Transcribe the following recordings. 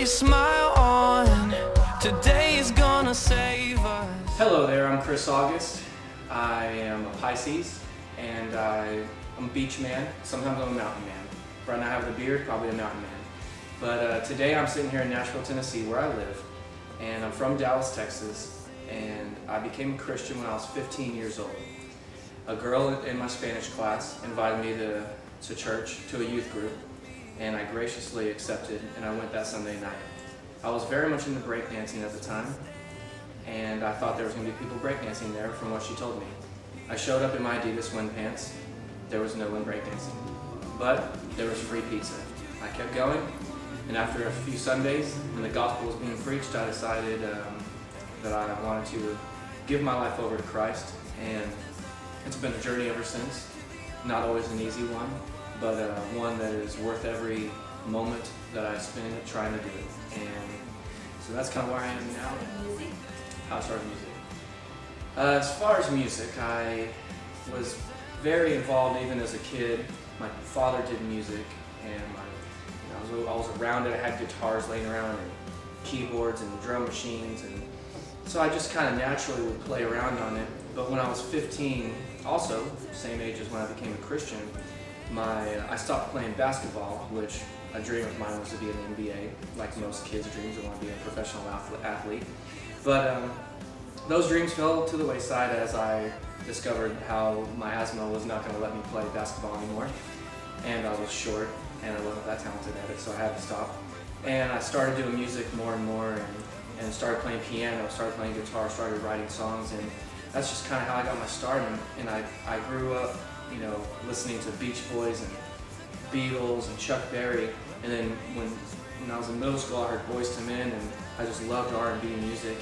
your smile on. Today is gonna save us. Hello there, I'm Chris August. I am a Pisces, and I'm a beach man. Sometimes I'm a mountain man. Right now I have the beard, probably a mountain man. But today I'm sitting here in Nashville, Tennessee, where I live, and I'm from Dallas, Texas, and I became a Christian when I was 15 years old. A girl in my Spanish class invited me to church, to a youth group, and I graciously accepted, and I went that Sunday night. I was very much into breakdancing at the time, and I thought there was going to be people breakdancing there from what she told me. I showed up in my Adidas wind pants. There was no one breakdancing, but there was free pizza. I kept going, and after a few Sundays, when the gospel was being preached, I decided that I wanted to give my life over to Christ, and it's been a journey ever since. Not always an easy one, but one that is worth every moment that I spend trying to do it. And so that's kind of where I am now. How I started music. As far as music, I was very involved even as a kid. My father did music, and I was around it. I had guitars laying around and keyboards and drum machines, and so I just kind of naturally would play around on it. But when I was 15, also same age as when I became a Christian, I stopped playing basketball, which a dream of mine was to be in the NBA, like most kids' dreams, I want to be a professional athlete. But those dreams fell to the wayside as I discovered how my asthma was not going to let me play basketball anymore, and I was short, and I wasn't that talented at it, so I had to stop. And I started doing music more and more, and started playing piano, started playing guitar, started writing songs, and that's just kind of how I got my start. And I grew up, listening to Beach Boys and Beatles and Chuck Berry, and then when I was in middle school, I heard Boyz II Men, and I just loved R&B music.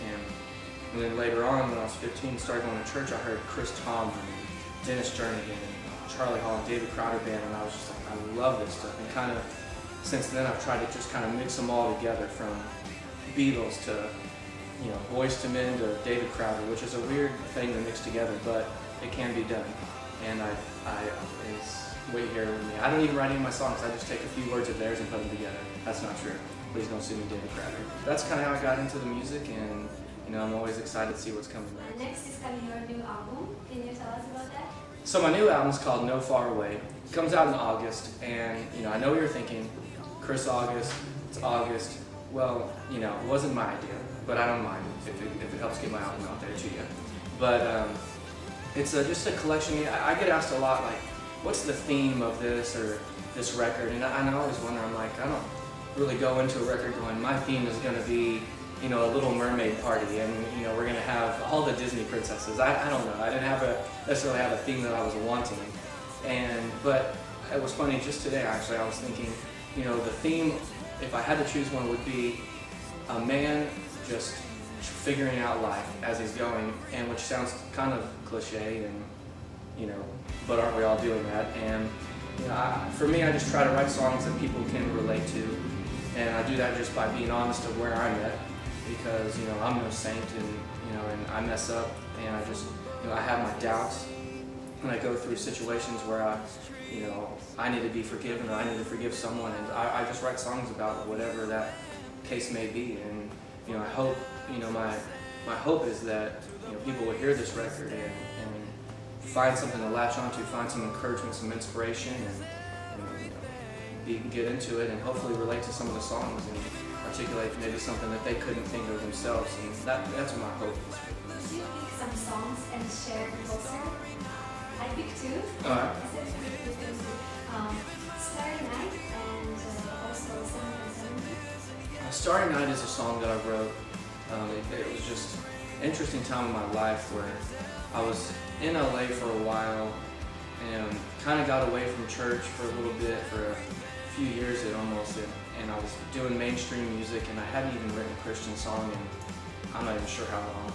And then later on, when I was 15, started going to church, I heard Chris Tomlin and Dennis Jernigan and Charlie Hall and David Crowder Band, and I was just like, I love this stuff. And kind of since then, I've tried to just kind of mix them all together, from Beatles to Boyz II Men to David Crowder, which is a weird thing to mix together, but it can be done. And it's what you hear with me. I don't even write any of my songs. I just take a few words of theirs and put them together. That's not true. Please don't sue me, David Crowder. That's kind of how I got into the music, and I'm always excited to see what's coming next. Next is coming your new album. Can you tell us about that? So my new album is called No Far Away. It comes out in August, and I know what you're thinking, Chris August, it's August. Well, it wasn't my idea, but I don't mind if it helps get my album out there to you. But it's just a collection. I get asked a lot, like, what's the theme of this or this record? And I always wonder, I'm like, I don't really go into a record going, my theme is going to be, a Little Mermaid party, and we're going to have all the Disney princesses. I don't know. I didn't necessarily have a theme that I was wanting. But it was funny, just today actually, I was thinking, the theme, if I had to choose one, would be a man just figuring out life as he's going, and which sounds kind of cliche, and but aren't we all doing that? And for me, I just try to write songs that people can relate to, and I do that just by being honest of where I'm at, because I'm no saint, and I mess up, and I just I have my doubts, and I go through situations where I need to be forgiven, or I need to forgive someone, and I just write songs about whatever that case may be. And I hope my hope is that people will hear this record and find something to latch onto, find some encouragement, some inspiration, and get into it, and hopefully relate to some of the songs and articulate maybe something that they couldn't think of themselves. And that's what my hope is. Could you pick some songs and share the poster? I picked two. All right. Starry Night and also 770. Starry Night is a song that I wrote. It was just an interesting time in my life where I was in LA for a while and kind of got away from church for a little bit, for a few years almost, and I was doing mainstream music, and I hadn't even written a Christian song in I'm not even sure how long.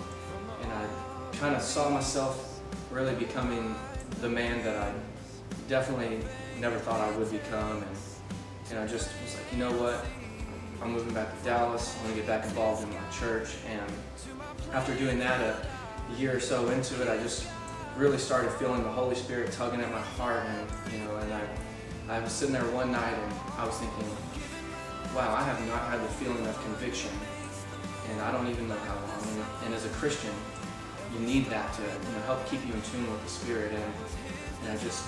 And I kind of saw myself really becoming the man that I definitely never thought I would become, and I just was like, you know what? I'm moving back to Dallas. I want to get back involved in my church. And after doing that, a year or so into it, I just really started feeling the Holy Spirit tugging at my heart. And I was sitting there one night, and I was thinking, wow, I have not had the feeling of conviction, and I don't even know how long. And as a Christian, you need that to help keep you in tune with the Spirit. And I just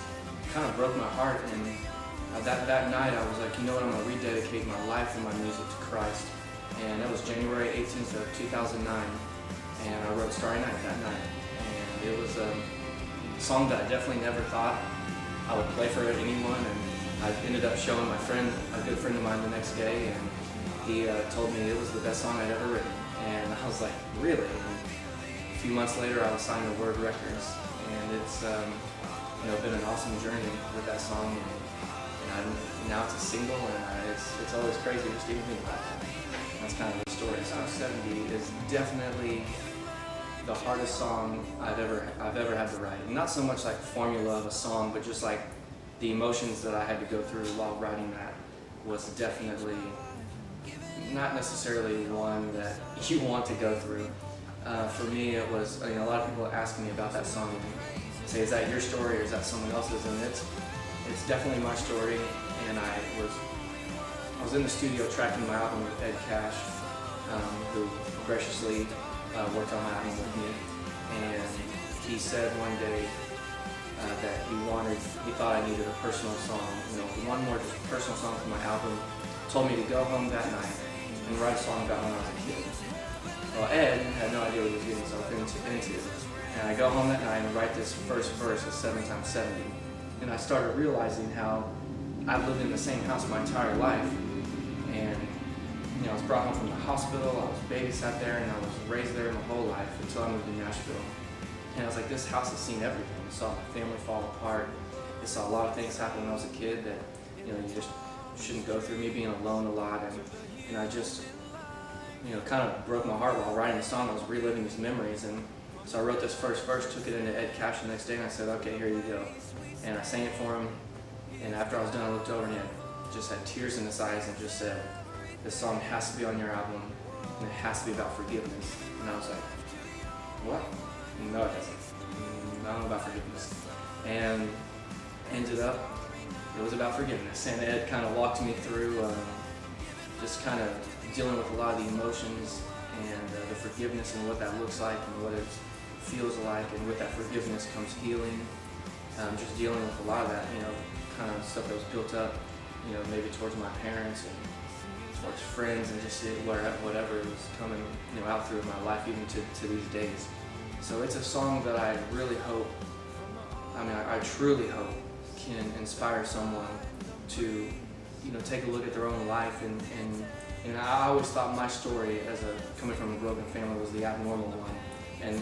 kind of broke my heart. And that night, I was like, you know what? I'm going to rededicate my life and my music to Christ. And that was January 18th of 2009, and I wrote Starry Night that night. And it was a song that I definitely never thought I would play for anyone, and I ended up showing my friend, a good friend of mine, the next day, and he told me it was the best song I'd ever written. And I was like, really? And a few months later, I was signed to Word Records, and it's been an awesome journey with that song. And now it's a single, and it's always crazy just even thinking about that. That's kind of the story. Song 70 is definitely the hardest song I've ever had to write. And not so much like formula of a song, but just like the emotions that I had to go through while writing that was definitely not necessarily one that you want to go through. For me, it was, a lot of people ask me about that song and say, is that your story or is that someone else's? And it's definitely my story. And I was in the studio tracking my album with Ed Cash, who graciously worked on my album with me. And he said one day that he thought I needed a personal song, one more just personal song for my album. Told me to go home that night and write a song about when I was a kid. Well, Ed had no idea what he was getting himself into. And I go home that night and write this first verse of 7x70. And I started realizing how I've lived in the same house my entire life. And I was brought home from the hospital, I was babysat there, and I was raised there my whole life until I moved to Nashville. And I was like, this house has seen everything. It saw my family fall apart. It saw a lot of things happen when I was a kid that you just shouldn't go through. Me being alone a lot, and I just kind of broke my heart while writing the song. I was reliving these memories, and so I wrote this first verse, took it into Ed Cash the next day, and I said, okay, here you go. And I sang it for him, and after I was done, I looked over and he just had tears in his eyes and just said, this song has to be on your album, and it has to be about forgiveness. And I was like, what? No, it doesn't. I don't know about forgiveness. And ended up, it was about forgiveness. And Ed kind of walked me through just kind of dealing with a lot of the emotions and the forgiveness and what that looks like and what it feels like. And with that forgiveness comes healing. Just dealing with a lot of that, kind of stuff that was built up, maybe towards my parents and towards friends, and just whatever was coming, out through my life, even to these days. So it's a song that I really hope, I truly hope can inspire someone to, take a look at their own life. And I always thought my story coming from a broken family was the abnormal one. And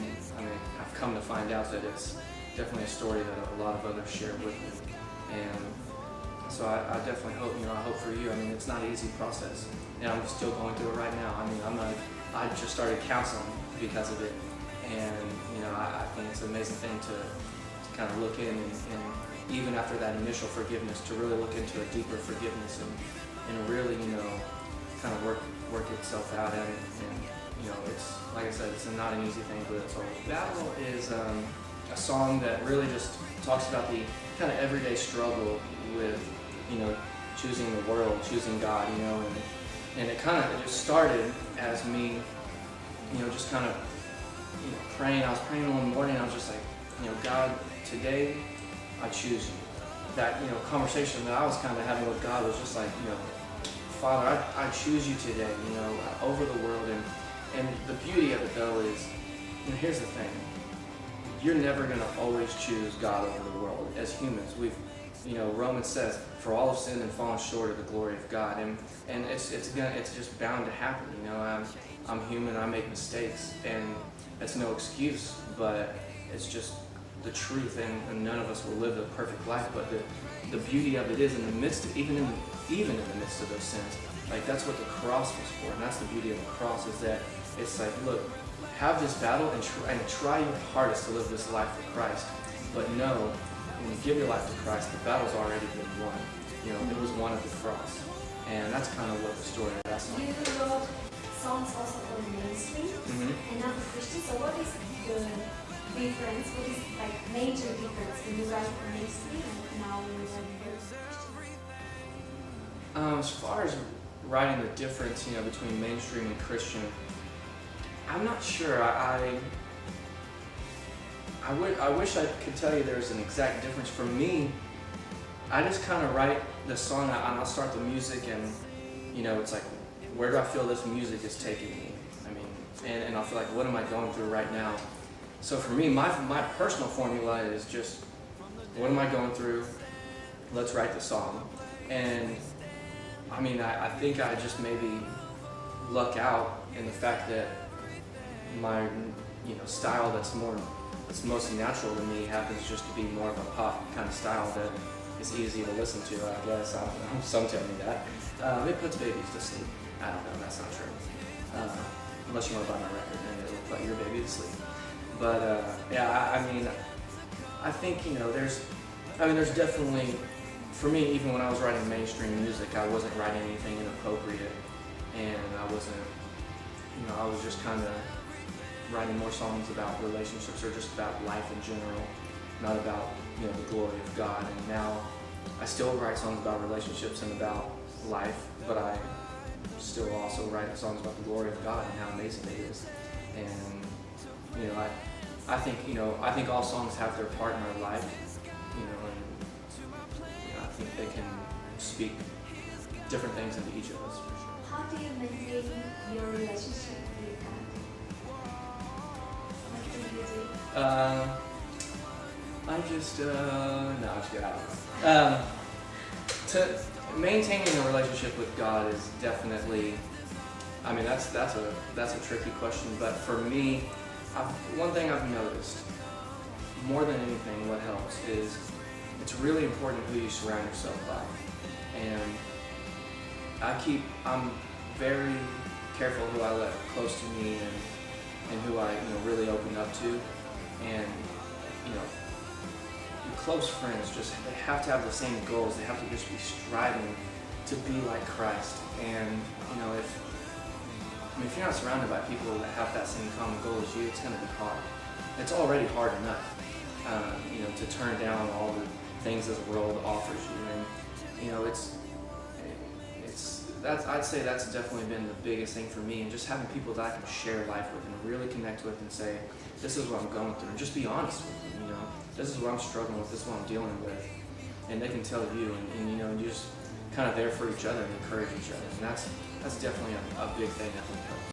I've come to find out that it's definitely a story that a lot of others share with me. And so I definitely hope, I hope for you. It's not an easy process, and I'm still going through it right now. I just started counseling because of it, and I think it's an amazing thing to kind of look in, and even after that initial forgiveness, to really look into a deeper forgiveness and really, kind of work itself out at it. And it's like I said, it's not an easy thing, but it's all. Battle is a song that really just talks about the kind of everyday struggle with, choosing the world, choosing God, and it just started as me, just kind of, praying. I was praying one morning, I was just like, God, today I choose you. That, conversation that I was kind of having with God was just like, Father, I choose you today, over the world. And the beauty of it though is, here's the thing. You're never going to always choose God over the world. As humans, Romans says, for all have sinned and fallen short of the glory of God. And it's just bound to happen. I'm human, I make mistakes, and it's no excuse, but it's just the truth, and none of us will live a perfect life. But the beauty of it is, in the midst of, even in the midst of those sins, like that's what the cross was for. And that's the beauty of the cross, is that it's like, look, have this battle and try your hardest to live this life for Christ. But know, when you give your life to Christ, the battle's already been won. It was won at the cross. And that's kind of what the story of that song is. You wrote songs also for the mainstream and not the Christian. So what is the difference? What is major difference when you write for mainstream and now when you write for Christian? As far as writing the difference, you know, between mainstream and Christian, I'm not sure. I wish I could tell you there's an exact difference. For me, I just kind of write the song and I'll start the music, and you know, it's like, where do I feel this music is taking me? I mean, and I'll feel like, what am I going through right now? So for me, my personal formula is just, what am I going through? Let's write the song. And I mean, I think I just maybe luck out in the fact that my, you know, style that's mostly natural to me happens just to be more of a pop kind of style that is easy to listen to, I guess. I don't know. Some tell me that. It puts babies to sleep. I don't know, that's not true. Unless you want to buy my record, then it'll put your baby to sleep. But yeah, I mean, I think, you know, there's definitely, for me, even when I was writing mainstream music, I wasn't writing anything inappropriate, and I wasn't, you know, I was just kind of writing more songs about relationships or just about life in general, not about, you know, the glory of God. And now I still write songs about relationships and about life, but I still also write songs about the glory of God and how amazing it is. And you know, I think all songs have their part in our life, you know, and you know, I think they can speak different things into each of us, for sure. How do you maintain your relationship with God? What do you do? I just, no, I'm just kidding, I don't know. To maintaining a relationship with God is definitely, I mean, that's a tricky question, but for me, one thing I've noticed, more than anything, what helps is it's really important who you surround yourself by. And I'm very careful who I let close to me and who I, you know, really open up to. And, you know, your close friends they have to have the same goals. They have to just be striving to be like Christ. And, you know, if you're not surrounded by people that have that same common goal as you, it's going to be hard. It's already hard enough, you know, to turn down all the things this world offers you. And, you know, I'd say that's definitely been the biggest thing for me, and just having people that I can share life with and really connect with and say, this is what I'm going through, and just be honest with them, you know, this is what I'm struggling with, this is what I'm dealing with, and they can tell you, and you know, and you're just kind of there for each other and encourage each other, and that's definitely a big thing I think helps.